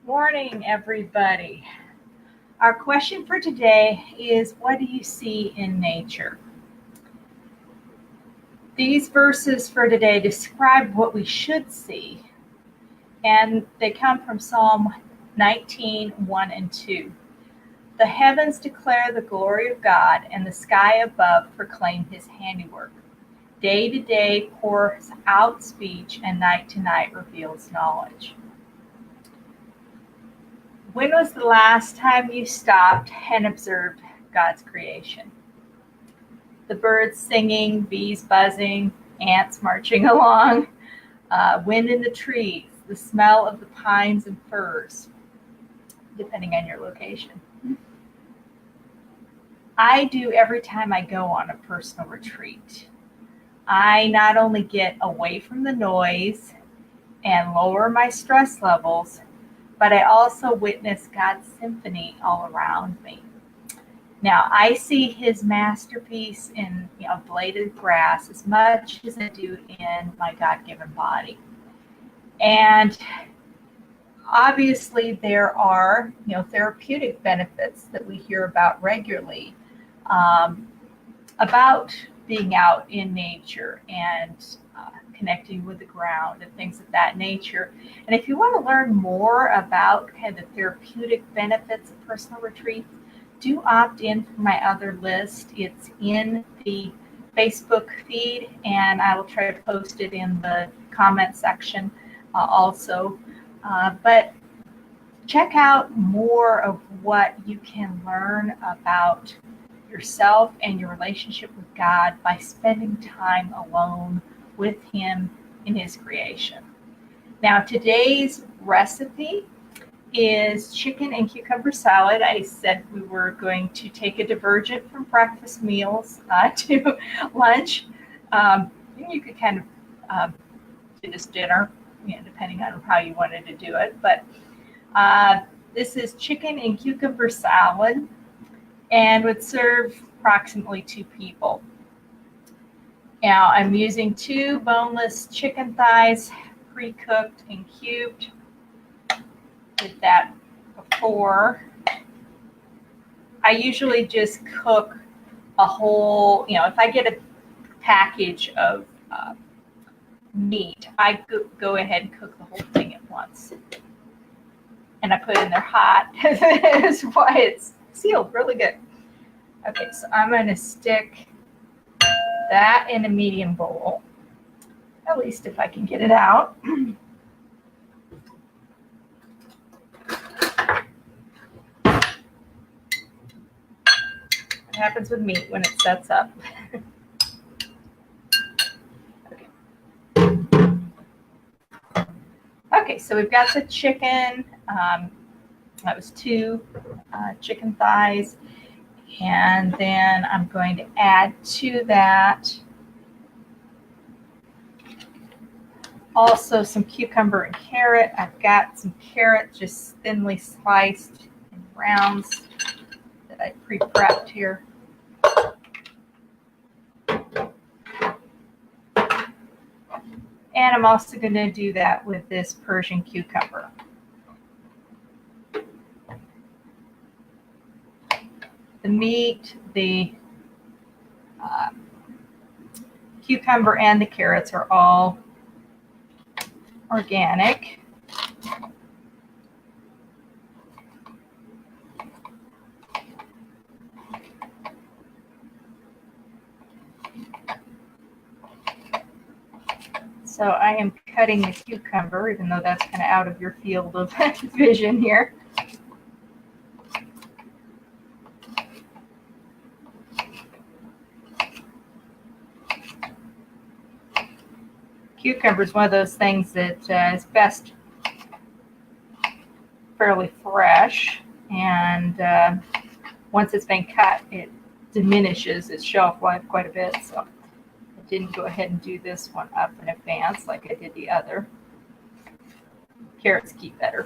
Morning, everybody. Our question for today is, what do you see in nature? These verses for today describe what we should see, and they come from Psalm 19, 1 and 2. The heavens declare the glory of God, and the sky above proclaim his handiwork. Day to day pours out speech, and night to night reveals knowledge. When was the last time you stopped and observed God's creation? The birds singing, bees buzzing, ants marching along, wind in the trees, the smell of the pines and firs, depending on your location. I do every time I go on a personal retreat. I not only get away from the noise and lower my stress levels, but I also witness God's symphony all around me. Now, I see his masterpiece in a blade of grass as much as I do in my God-given body. And obviously there are therapeutic benefits that we hear about regularly about being out in nature and connecting with the ground and things of that nature. And if you want to learn more about kind of the therapeutic benefits of personal retreats, do opt in for my other list. It's in the Facebook feed, and I will try to post it in the comment section also. But check out more of what you can learn about yourself and your relationship with God by spending time alone with him in his creation. Now, today's recipe is chicken and cucumber salad. I said we were going to take a divergent from breakfast meals to lunch. You could kind of do this dinner, depending on how you wanted to do it. But this is chicken and cucumber salad and would serve approximately 2 people. Now, I'm using 2 boneless chicken thighs, pre-cooked and cubed. Did that before. I usually just cook a whole, if I get a package of meat, I go ahead and cook the whole thing at once. And I put it in there hot. That's why it's sealed really good. Okay, so I'm going to stick that in a medium bowl, at least if I can get it out. What happens with meat when it sets up? Okay, so we've got the chicken. That was 2 chicken thighs. And then I'm going to add to that also some cucumber and carrot. I've got some carrot just thinly sliced in rounds that I pre-prepped here. And I'm also going to do that with this Persian cucumber. The meat, the cucumber, and the carrots are all organic. So I am cutting the cucumber, even though that's kind of out of your field of vision here. Cucumber is one of those things that is best fairly fresh, and once it's been cut, it diminishes its shelf life quite a bit. So I didn't go ahead and do this one up in advance like I did the other. Carrots keep better.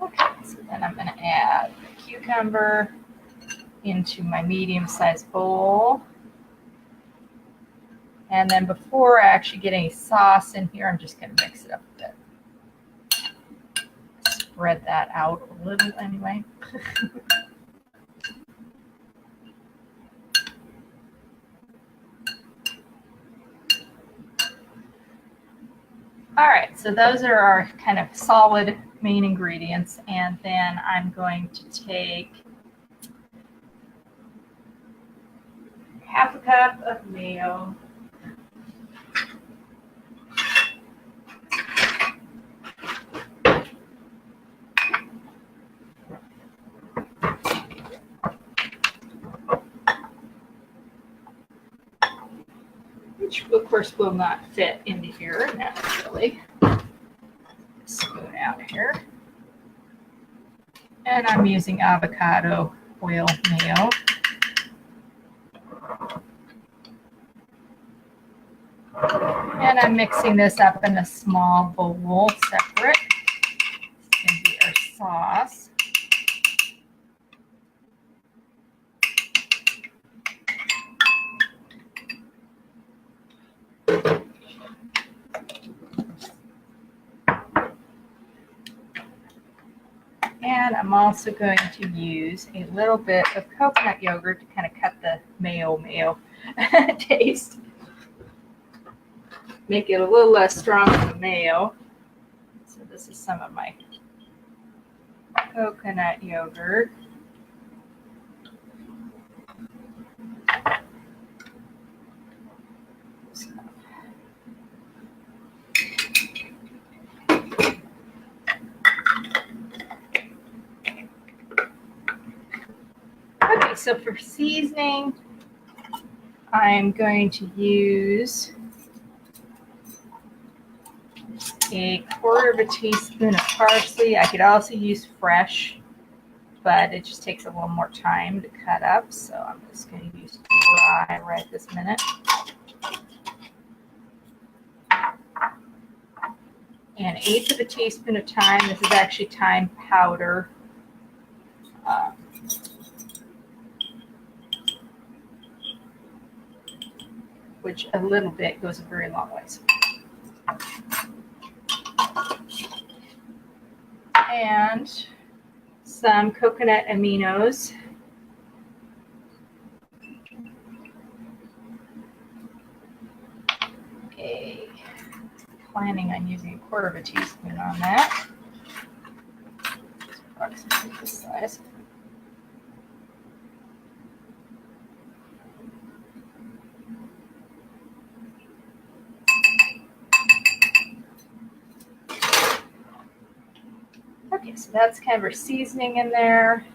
Okay, so then I'm going to add the cucumber into my medium-sized bowl. And then before I actually get any sauce in here, I'm just going to mix it up a bit. Spread that out a little anyway. All right, so those are our kind of solid main ingredients. And then I'm going to take half a cup of mayo. Which of course will not fit into here naturally. Spoon out here. And I'm using avocado oil mayo. And I'm mixing this up in a small bowl separate. It's going to be our sauce. And I'm also going to use a little bit of coconut yogurt to kind of cut the mayo taste. Make it a little less strong than the mayo. So this is some of my coconut yogurt. Okay, so for seasoning, I'm going to use a 1/4 teaspoon of parsley. I could also use fresh, but it just takes a little more time to cut up, so I'm just going to use dry right this minute. And 1/8 teaspoon of thyme. This is actually thyme powder. Which a little bit goes a very long ways. And some coconut aminos. Okay, planning on using 1/4 teaspoon on that. It's approximately this size. Okay, so that's kind of our seasoning in there.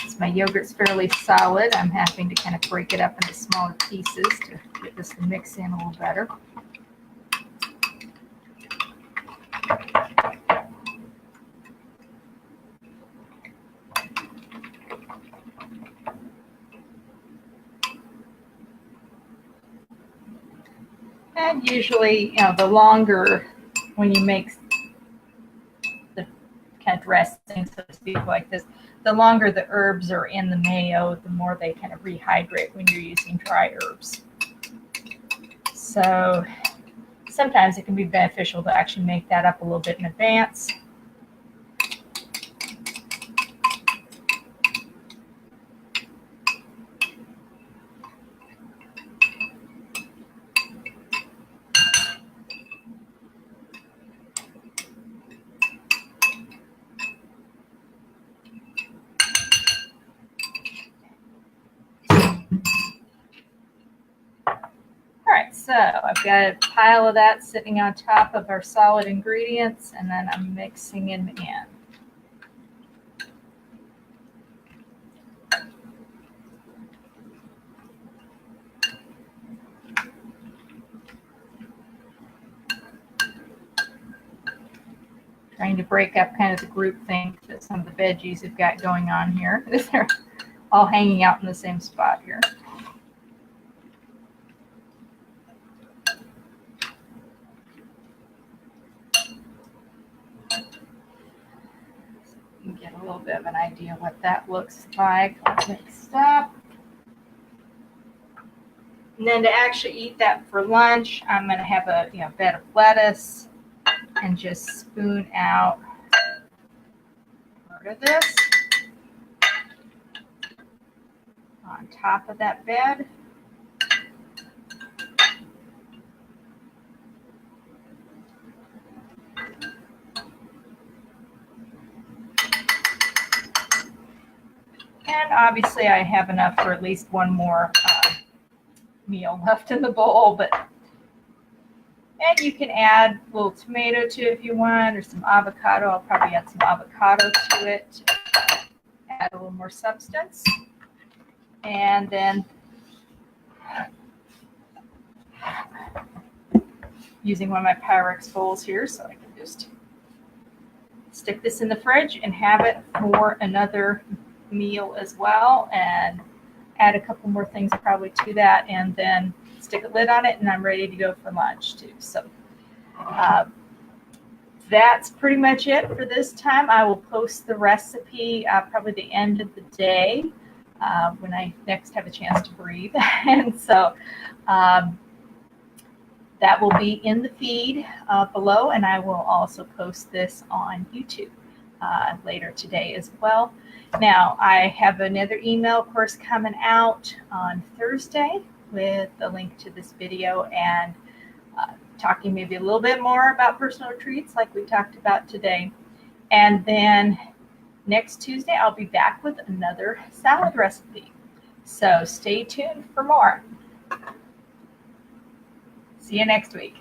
Since my yogurt's fairly solid, I'm having to kind of break it up into smaller pieces to get this to mix in a little better. And usually, the longer when you make the kind of dressing, so to speak, like this, the longer the herbs are in the mayo, the more they kind of rehydrate when you're using dry herbs. So sometimes it can be beneficial to actually make that up a little bit in advance. So I've got a pile of that sitting on top of our solid ingredients, and then I'm mixing them in. Trying to break up kind of the group thing that some of the veggies have got going on here. They're all hanging out in the same spot here. get a little bit of an idea what that looks like. Next up. And then to actually eat that for lunch, I'm going to have a bed of lettuce and just spoon out part of this on top of that bed. And obviously I have enough for at least one more meal left in the bowl, and you can add a little tomato to it if you want, or some avocado. I'll probably add some avocado to it to add a little more substance. And then using one of my Pyrex bowls here, so I can just stick this in the fridge and have it for another meal as well, and add a couple more things probably to that, and then stick a lid on it, and I'm ready to go for lunch too. So that's pretty much it for this time. I will post the recipe probably the end of the day when I next have a chance to breathe. And so that will be in the feed below, and I will also post this on YouTube later today as well. Now, I have another email course coming out on Thursday with a link to this video, and talking maybe a little bit more about personal treats like we talked about today. And then next Tuesday, I'll be back with another salad recipe. So stay tuned for more. See you next week.